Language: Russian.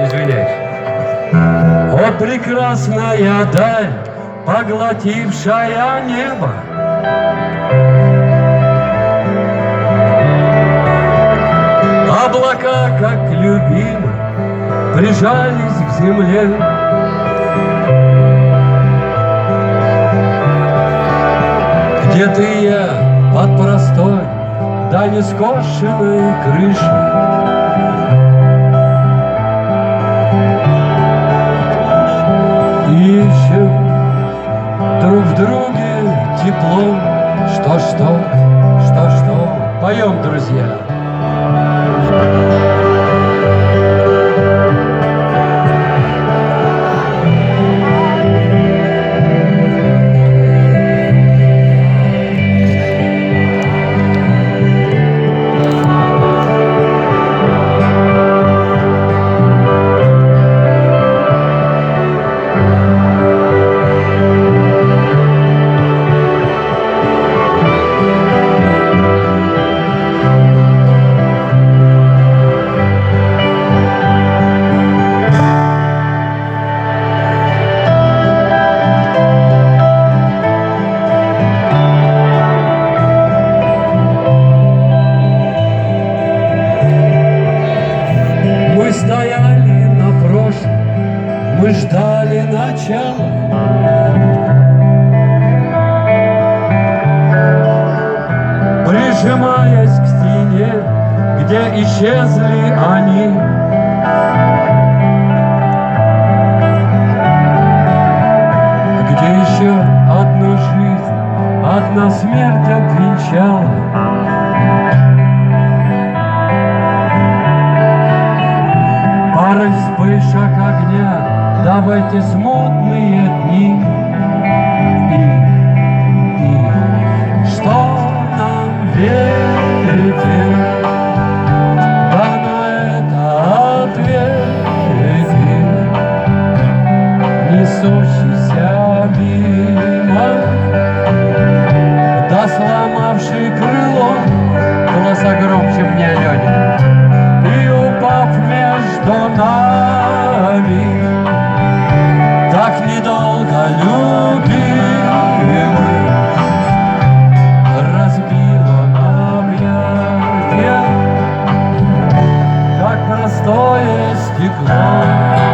Извиняюсь. О, прекрасная даль, поглотившая небо, облака, как любимы, прижались к земле. Где ты я под простой, да не скошенной крышей? Ищем друг в друге тепло. Что? Поем, друзья. Стояли на прошлом, мы ждали начала. Прижимаясь к стене, где исчезли они. Где еще одну жизнь, одна смерть обвенчала. Парой вспышек огня, да в эти смутные дни. И что нам верить? Да на это ответи, несущийся мимо, да сломавший крыло. Голос громче мне, Леня. И упав между нами, так недолго любимый, разбил он объятия, как простое стекло.